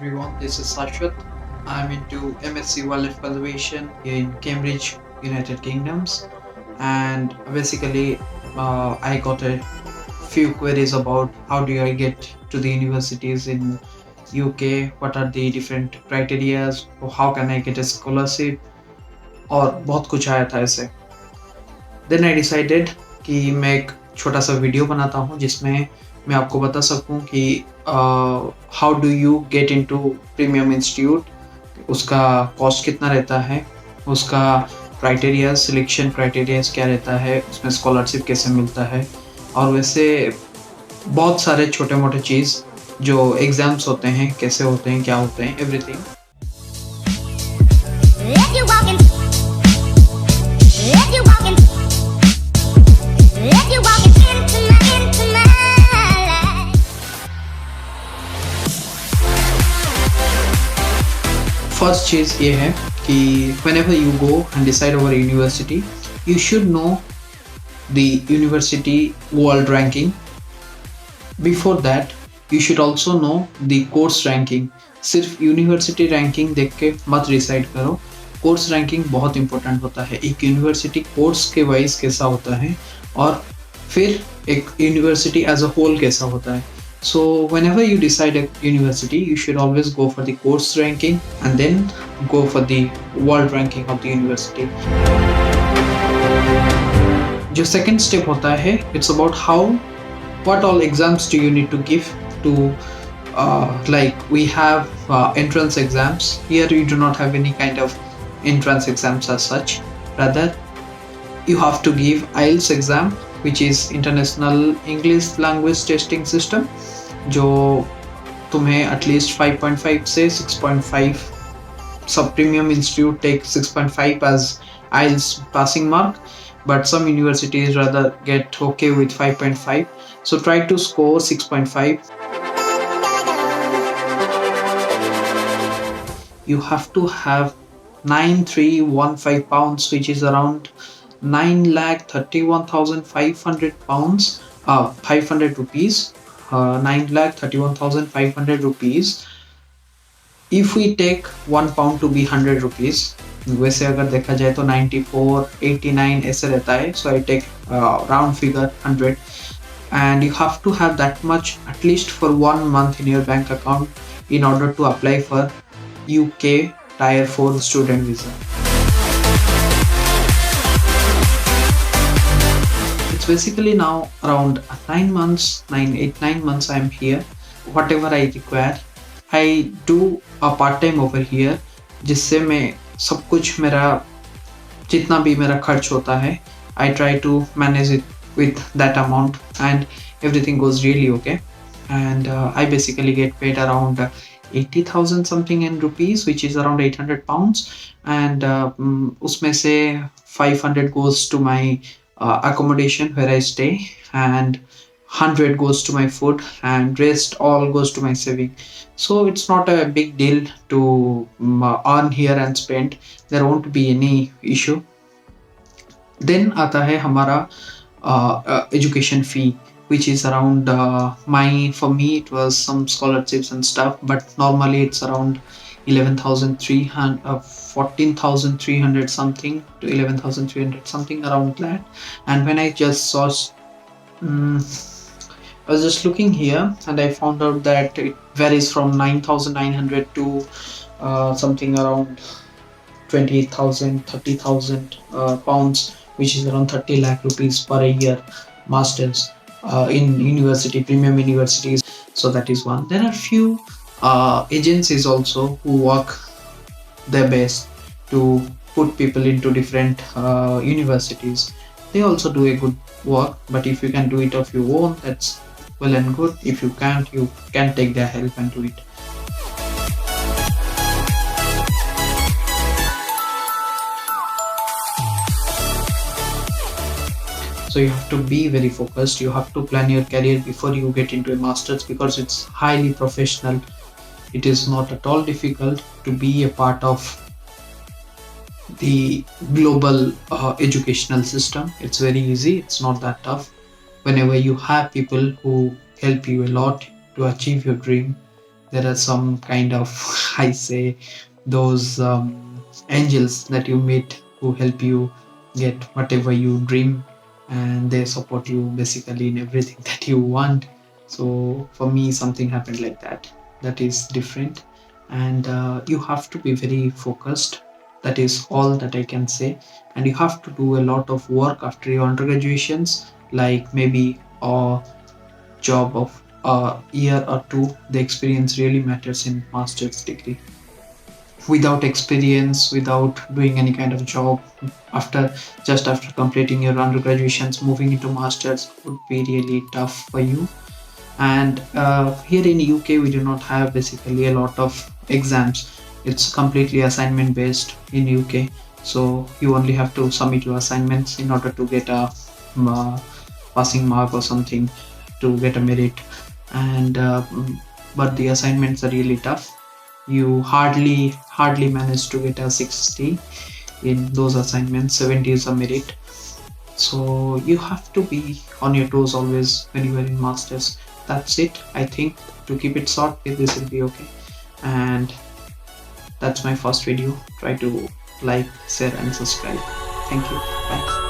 everyone. This is Sashwat. I'm into MSc Wildlife Conservation in Cambridge, United Kingdoms, and basically, I got a few queries about how do I get to the universities in UK. What are the different criterias? Or how can I get a scholarship? और बहुत कुछ आया था ऐसे. Then I decided कि मैं एक छोटा सा वीडियो बनाता हूँ जिसमें मैं आपको बता सकूँ कि how do you get into premium institute, उसका कॉस्ट कितना रहता है, उसका क्राइटेरिया सिलेक्शन क्राइटेरियाज क्या रहता है, उसमें स्कॉलरशिप कैसे मिलता है, और वैसे बहुत सारे छोटे मोटे चीज़ जो एग्ज़ाम्स होते हैं कैसे होते हैं, क्या होते हैं, everything. If you walking, if you walking, if you walking into my life. First चीज़ ये है कि whenever you go and decide over a university, you should know the university world ranking. Before that, you should also know the course ranking. सिर्फ university ranking देख के मत decide करो. Course ranking बहुत इंपॉर्टेंट होता है. एक यूनिवर्सिटी कोर्स के वाइज कैसा होता है और फिर एक यूनिवर्सिटी एज अ होल कैसा होता है. So whenever you decide a university, you should always go for the course ranking and then go for the world ranking of the university. जो second step होता है, it's about how, what all exams do you need to give to like we have entrance exams. Here you do not have any kind of entrance exams as such. Rather, you have to give IELTS exam, which is International English Language Testing System, जो तुम्हें at least 5.5 से 6.5, सब premium institute take 6.5 as IELTS passing mark, but some universities rather get okay with 5.5. So try to score 6.5. You have to have 9315 pounds, which is around 9,31,500 pounds, 500 rupees, 9,31,500 rupees. If we take 1 pound to be 100 rupees, वैसे अगर देखा जाए तो 94, 89 ऐसे रहता है. So I take round figure 100, and you have to have that much at least for 1 month in your bank account in order to apply for UK Tier 4 student visa. It's basically now around 9 months, 9 months I'm here. Whatever I require, I do a part-time over here, जिससे मैं सब कुछ मेरा जितना भी मेरा खर्च होता है, I try to manage it with that amount and everything goes really okay. And I basically get paid around 80,000 something in rupees, which is around 800 pounds, and उसमें से 500 goes to my accommodation where I stay, and 100 goes to my food, and rest all goes to my saving. So it's not a big deal to earn here and spend. There won't be any issue. Then आता है हमारा education fee, which is around for me it was some scholarships and stuff, but normally it's around 11,300, 14,300 something to 11,300 something around that. And when I just saw, I was just looking here and I found out that it varies from 9,900 to something around 20,000, 30,000 pounds, which is around 30 lakh rupees per a year, masters in university, premium universities. So that is one. There are few agencies also who work their best to put people into different universities. They also do a good work, but if you can do it of your own, that's well and good. If you can't, you can take their help and do it. So you have to be very focused. You have to plan your career before you get into a master's, because it's highly professional. It is not at all difficult to be a part of the global educational system. It's very easy. It's not that tough. Whenever you have people who help you a lot to achieve your dream, there are some kind of I say those angels that you meet who help you get whatever you dream, and they support you basically in everything that you want. So for me, something happened like that. That is different, and you have to be very focused. That is all that I can say. And you have to do a lot of work after your undergraduations, like maybe a job of a year or two. The experience really matters in master's degree. Without experience, without doing any kind of job, after just after completing your undergraduations, moving into masters would be really tough for you. And here in UK we do not have basically a lot of exams. It's completely assignment based in UK, so you only have to submit your assignments in order to get a uh, passing mark or something, to get a merit. And but the assignments are really tough. You hardly manage to get a 60 in those assignments. 70 is a merit. So you have to be on your toes always when you are in masters. That's it. I think to keep it short, this will be okay. And that's my first video. Try to like, share and subscribe. Thank you. Bye.